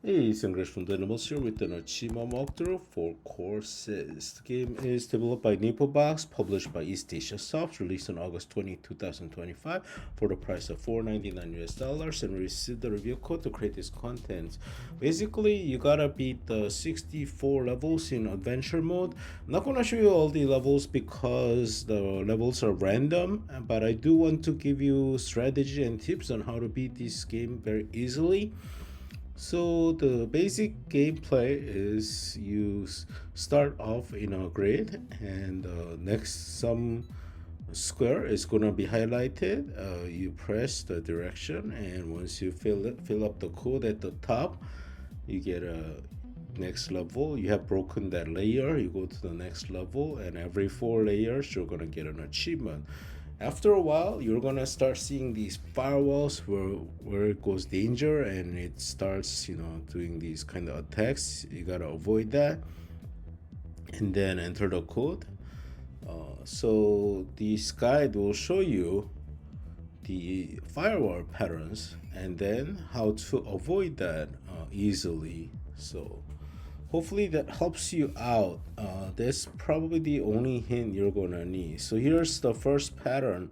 Hey, it's English from the Animals here with an achievement walkthrough for CORE.SYS. The game is developed by NipoBox, published by East Asia Soft, released on August 20, 2025 for the price of $4.99 US, and we received the review code to create this content. Basically, you gotta beat the 64 levels in adventure mode. I'm not gonna show you all the levels because the levels are random, but I do want to give you strategy and tips on how to beat this game very easily. So the basic gameplay is you start off in a grid, and next some square is gonna be highlighted. You press the direction, and once you fill up the code at the top, you get a next level. You have broken that layer, you go to the next level, and every 4 layers you're gonna get an achievement. After a while, you're gonna start seeing these firewalls where it goes danger and it starts, doing these kind of attacks. You gotta avoid that, and then enter the code. So this guide will show you the firewall patterns and then how to avoid that easily. So hopefully that helps you out. That's probably the only hint you're gonna need. So here's the first pattern.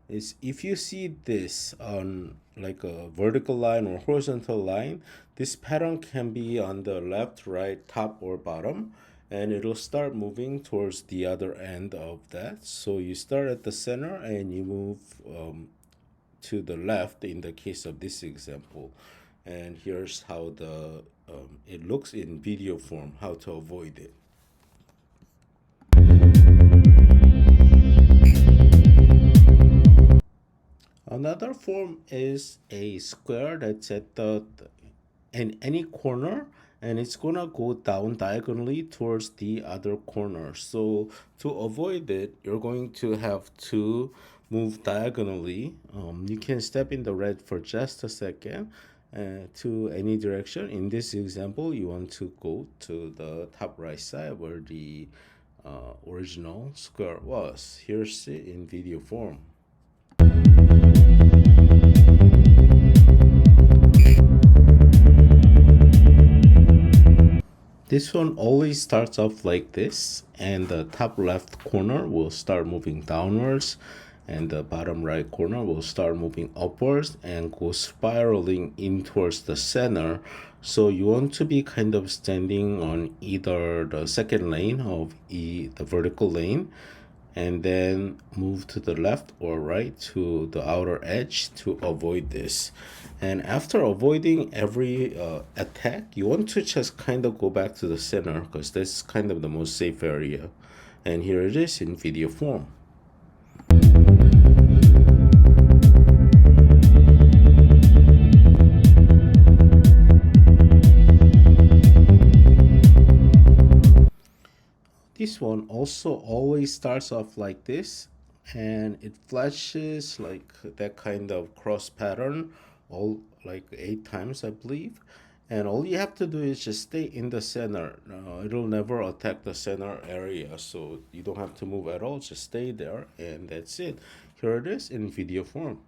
Is if you see this on like a vertical line or horizontal line, this pattern can be on the left, right, top, or bottom, and it'll start moving towards the other end of that. So you start at the center and you move to the left in the case of this example. And here's how it looks in video form, how to avoid it. Another form is a square that's at in any corner, and it's gonna go down diagonally towards the other corner. So to avoid it, you're going to have to move diagonally. You can step in the red for just a second to any direction. In this example, you want to go to the top right side where the original square was. Here's it in video form. This one always starts off like this, and the top left corner will start moving downwards, and the bottom right corner will start moving upwards and go spiraling in towards the center. So you want to be kind of standing on either the second lane of the vertical lane, and then move to the left or right to the outer edge to avoid this. And after avoiding every attack, you want to just kind of go back to the center because that's kind of the most safe area. And here it is in video form. This one also always starts off like this, and it flashes like that kind of cross pattern all like 8 times, I believe. And all you have to do is just stay in the center. It'll never attack the center area, so you don't have to move at all. Just stay there, and that's it. Here it is in video form.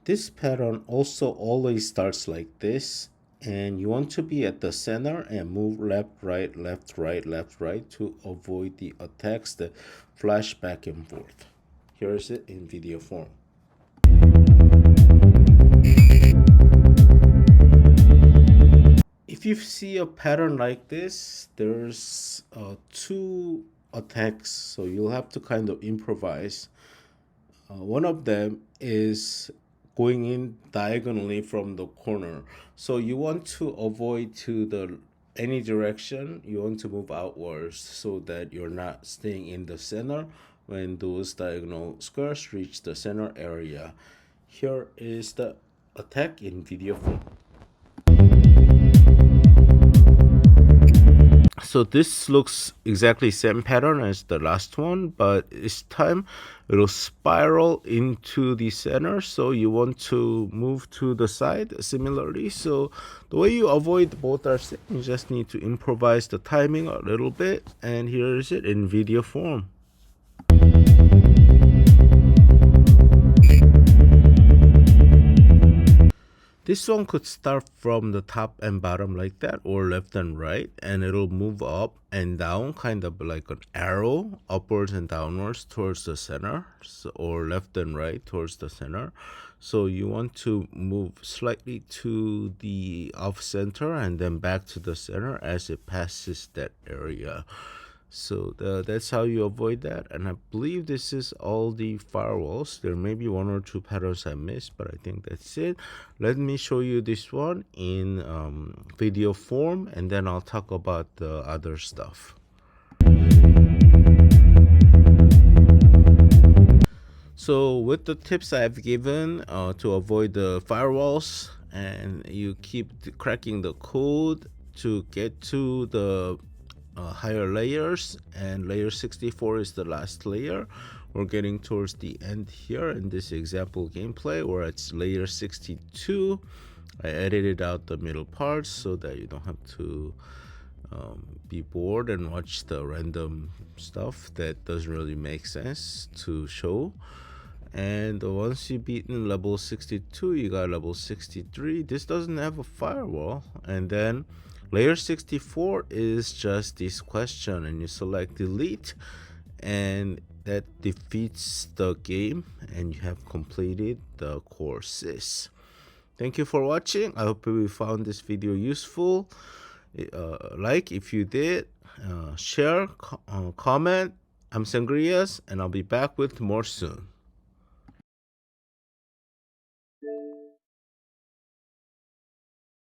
This pattern also always starts like this, and you want to be at the center and move left, right, left, right, left, right to avoid the attacks that flash back and forth. Here is it in video form. If you see a pattern like this, there's 2 attacks, so you'll have to kind of improvise. One of them is going in diagonally from the corner. So you want to avoid to any direction. You want to move outwards so that you're not staying in the center when those diagonal squares reach the center area. Here is the attack in video form. So this looks exactly same pattern as the last one, but this time it'll spiral into the center, so you want to move to the side similarly. So the way you avoid both are same. You just need to improvise the timing a little bit, and here is it in video form. This one could start from the top and bottom like that, or left and right, and it'll move up and down, kind of like an arrow, upwards and downwards towards the center, or left and right towards the center. So you want to move slightly to the off center and then back to the center as it passes that area. So that's how you avoid that. And I believe this is all the firewalls. There may be one or two patterns I missed, but I think that's it. Let me show you this one in video form, and then I'll talk about the other stuff. So with the tips I've given to avoid the firewalls, and you keep cracking the code to get to the higher layers, and layer 64 is the last layer. We're getting towards the end here in this example gameplay where it's layer 62. I edited out the middle parts so that you don't have to be bored and watch the random stuff that doesn't really make sense to show. And once you've beaten level 62, you got level 63. This doesn't have a firewall. And then layer 64 is just this question, and you select delete, and that defeats the game, and you have completed the CORE.SYS. Thank you for watching. I hope you found this video useful. Like if you did, share, comment. I'm Sangrias, and I'll be back with more soon.